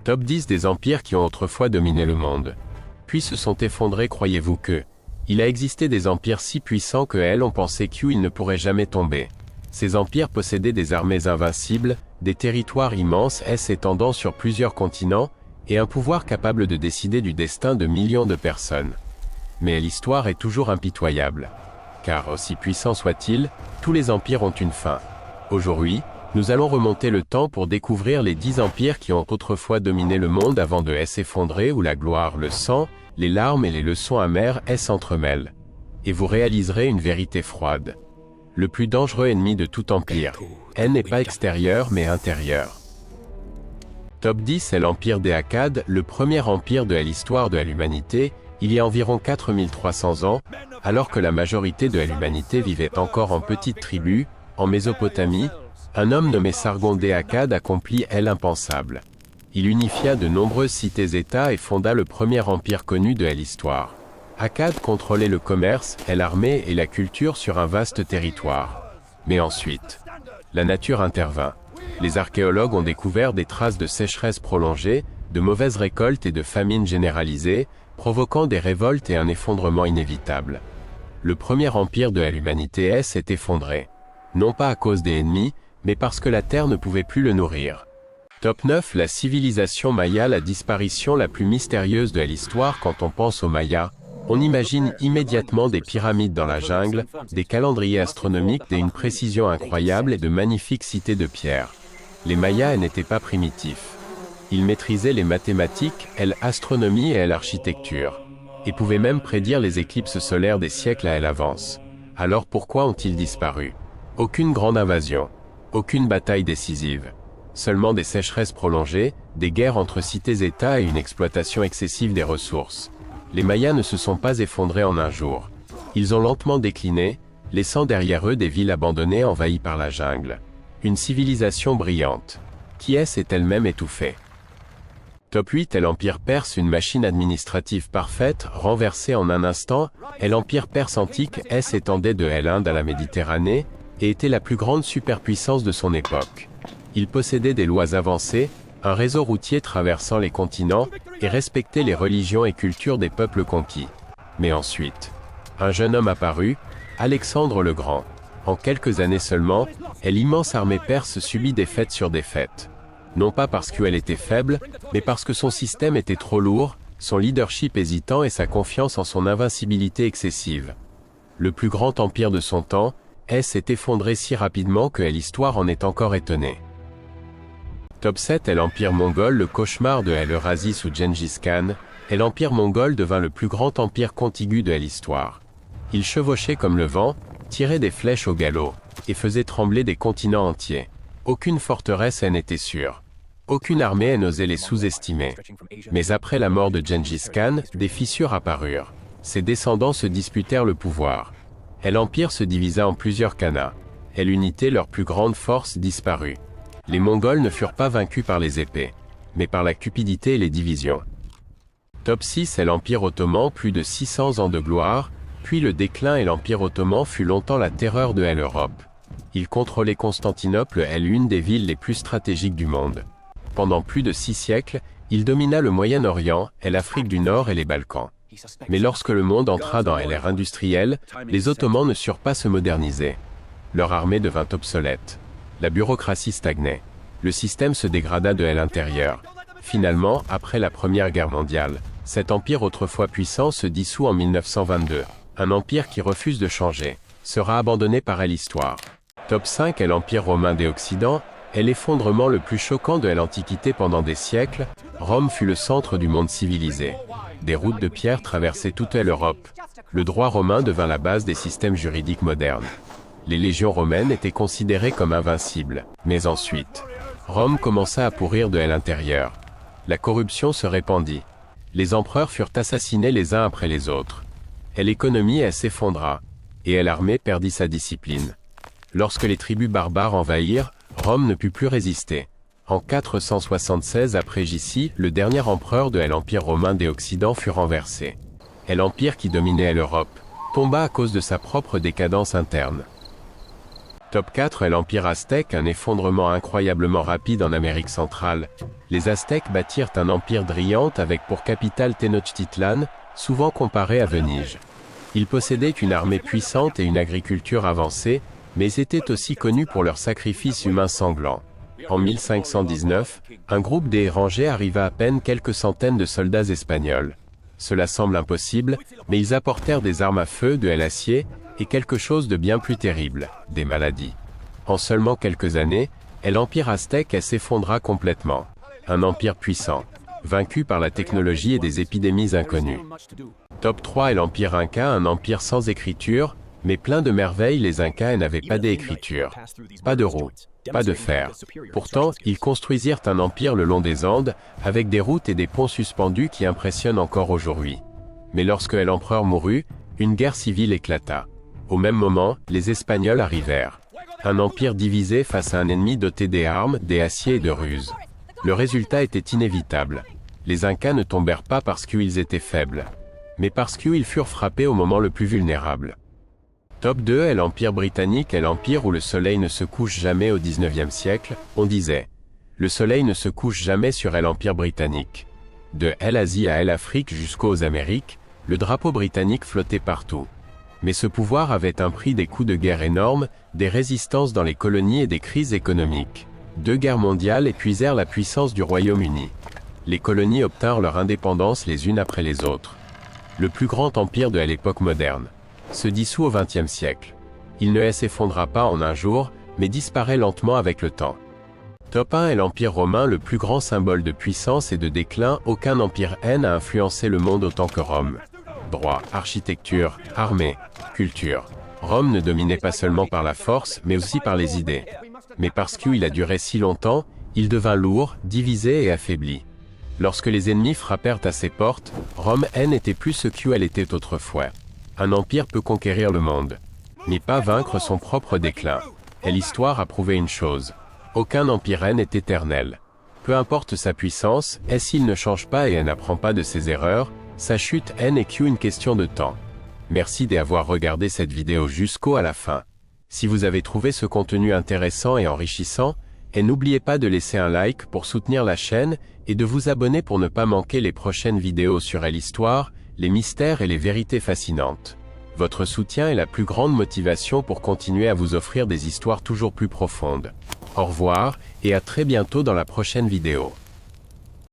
Top 10 des empires qui ont autrefois dominé le monde. Puis se sont effondrés, croyez-vous que il a existé des empires si puissants que elles ont pensé qu'ils ne pourraient jamais tomber. Ces empires possédaient des armées invincibles, des territoires immenses s'étendant sur plusieurs continents, et un pouvoir capable de décider du destin de millions de personnes. Mais l'histoire est toujours impitoyable. Car aussi puissants soient-ils, tous les empires ont une fin. Aujourd'hui, nous allons remonter le temps pour découvrir les 10 empires qui ont autrefois dominé le monde avant de s'effondrer, où la gloire, le sang, les larmes et les leçons amères s'entremêlent. Et vous réaliserez une vérité froide. Le plus dangereux ennemi de tout empire, n'est pas extérieur mais intérieur. Top 10 est l'empire des Akkad, le premier empire de l'histoire de l'humanité, il y a environ 4300 ans, alors que la majorité de l'humanité vivait encore en petites tribus, en Mésopotamie. Un homme nommé Sargon des Akkad accomplit l'impensable. Il unifia de nombreuses cités-États et fonda le premier empire connu de l'histoire. Akkad contrôlait le commerce, l'armée et la culture sur un vaste territoire. Mais ensuite, la nature intervint. Les archéologues ont découvert des traces de sécheresse prolongée, de mauvaises récoltes et de famines généralisées, provoquant des révoltes et un effondrement inévitable. Le premier empire de l'humanité s'est effondré. Non pas à cause des ennemis, mais parce que la terre ne pouvait plus le nourrir. Top 9, la civilisation maya, la disparition la plus mystérieuse de l'histoire. Quand on pense aux Mayas, on imagine immédiatement des pyramides dans la jungle, des calendriers astronomiques d'une précision incroyable et de magnifiques cités de pierre. Les Mayas n'étaient pas primitifs. Ils maîtrisaient les mathématiques, l'astronomie et l'architecture, et pouvaient même prédire les éclipses solaires des siècles à l'avance. Alors pourquoi ont-ils disparu? Aucune grande invasion. Aucune bataille décisive. Seulement des sécheresses prolongées, des guerres entre cités-États et une exploitation excessive des ressources. Les Mayas ne se sont pas effondrés en un jour. Ils ont lentement décliné, laissant derrière eux des villes abandonnées envahies par la jungle. Une civilisation brillante, qui s'est elle-même étouffée. Top 8 est l'Empire perse, une machine administrative parfaite, renversée en un instant. L'Empire perse antique s'étendait de l'Inde à la Méditerranée, et était la plus grande superpuissance de son époque. Il possédait des lois avancées, un réseau routier traversant les continents, et respectait les religions et cultures des peuples conquis. Mais ensuite, un jeune homme apparut, Alexandre le Grand. En quelques années seulement, l'immense armée perse subit défaite sur défaite. Non pas parce qu'elle était faible, mais parce que son système était trop lourd, son leadership hésitant et sa confiance en son invincibilité excessive. Le plus grand empire de son temps, s'est effondré si rapidement que l'histoire en est encore étonnée. Top 7 est l'Empire mongol, le cauchemar de l'Eurasie sous Gengis Khan, l'Empire mongol devint le plus grand empire contigu de l'histoire. Il chevauchait comme le vent, tirait des flèches au galop, et faisait trembler des continents entiers. Aucune forteresse n'était sûre. Aucune armée n'osait les sous-estimer. Mais après la mort de Gengis Khan, des fissures apparurent. Ses descendants se disputèrent le pouvoir. L'empire se divisa en plusieurs khanats. L'unité, leur plus grande force, disparut. Les Mongols ne furent pas vaincus par les épées, mais par la cupidité et les divisions. Top 6 est l'Empire ottoman, plus de 600 ans de gloire, puis le déclin et l'Empire ottoman fut longtemps la terreur de l'Europe. Il contrôlait Constantinople, l'une des villes les plus stratégiques du monde. Pendant plus de 6 siècles, il domina le Moyen-Orient, l'Afrique du Nord et les Balkans. Mais lorsque le monde entra dans l'ère industrielle, les Ottomans ne surent pas se moderniser. Leur armée devint obsolète. La bureaucratie stagnait. Le système se dégrada de l'intérieur. Finalement, après la Première Guerre mondiale, cet empire autrefois puissant se dissout en 1922. Un empire qui refuse de changer sera abandonné par l'histoire. Top 5 est l'Empire romain des Occidents, l'effondrement le plus choquant de l'Antiquité pendant des siècles. Rome fut le centre du monde civilisé. Des routes de pierre traversaient toute l'Europe. Le droit romain devint la base des systèmes juridiques modernes. Les légions romaines étaient considérées comme invincibles. Mais ensuite, Rome commença à pourrir de l'intérieur. La corruption se répandit. Les empereurs furent assassinés les uns après les autres. L'économie s'effondra, et l'armée perdit sa discipline. Lorsque les tribus barbares envahirent, Rome ne put plus résister. En 476 après J.C., le dernier empereur de l'Empire romain des Occidents fut renversé. L'empire qui dominait l'Europe tomba à cause de sa propre décadence interne. Top 4 est l'Empire aztèque, un effondrement incroyablement rapide en Amérique centrale. Les Aztèques bâtirent un empire Driante avec pour capitale Tenochtitlan, souvent comparé à Venise. Ils possédaient une armée puissante et une agriculture avancée, mais étaient aussi connus pour leurs sacrifices humains sanglants. En 1519, un groupe d'érangés arriva à peine quelques centaines de soldats espagnols. Cela semble impossible, mais ils apportèrent des armes à feu, de l'acier, et quelque chose de bien plus terrible, des maladies. En seulement quelques années, l'empire aztèque s'effondra complètement. Un empire puissant, vaincu par la technologie et des épidémies inconnues. Top 3 est l'empire Inca, un empire sans écriture, mais plein de merveilles. Les Incas n'avaient pas d'écriture, pas de roues, pas de fer. Pourtant, ils construisirent un empire le long des Andes, avec des routes et des ponts suspendus qui impressionnent encore aujourd'hui. Mais lorsque l'empereur mourut, une guerre civile éclata. Au même moment, les Espagnols arrivèrent. Un empire divisé face à un ennemi doté des armes, des aciers et de ruses. Le résultat était inévitable. Les Incas ne tombèrent pas parce qu'ils étaient faibles, mais parce qu'ils furent frappés au moment le plus vulnérable. Top 2 est l'Empire britannique, l'empire où le soleil ne se couche jamais au 19e siècle, on disait. Le soleil ne se couche jamais sur l'Empire britannique. De l'Asie à l'Afrique jusqu'aux Amériques, le drapeau britannique flottait partout. Mais ce pouvoir avait un prix, des coups de guerre énormes, des résistances dans les colonies et des crises économiques. 2 guerres mondiales épuisèrent la puissance du Royaume-Uni. Les colonies obtinrent leur indépendance les unes après les autres. Le plus grand empire de l'époque moderne se dissout au XXe siècle. Il ne s'effondra pas en un jour, mais disparaît lentement avec le temps. Top 1 est l'Empire romain, le plus grand symbole de puissance et de déclin. Aucun empire n'a influencé le monde autant que Rome. Droit, architecture, armée, culture. Rome ne dominait pas seulement par la force, mais aussi par les idées. Mais parce qu'il a duré si longtemps, il devint lourd, divisé et affaibli. Lorsque les ennemis frappèrent à ses portes, Rome n'était plus ce qu'elle était autrefois. Un empire peut conquérir le monde, mais pas vaincre son propre déclin. Et l'histoire a prouvé une chose. Aucun empire n'est éternel. Peu importe sa puissance, s'il ne change pas et n'apprend pas de ses erreurs, sa chute n'est qu'une question de temps. Merci d'avoir regardé cette vidéo jusqu'à la fin. Si vous avez trouvé ce contenu intéressant et enrichissant, n'oubliez pas de laisser un like pour soutenir la chaîne et de vous abonner pour ne pas manquer les prochaines vidéos sur l'histoire, les mystères et les vérités fascinantes. Votre soutien est la plus grande motivation pour continuer à vous offrir des histoires toujours plus profondes. Au revoir et à très bientôt dans la prochaine vidéo.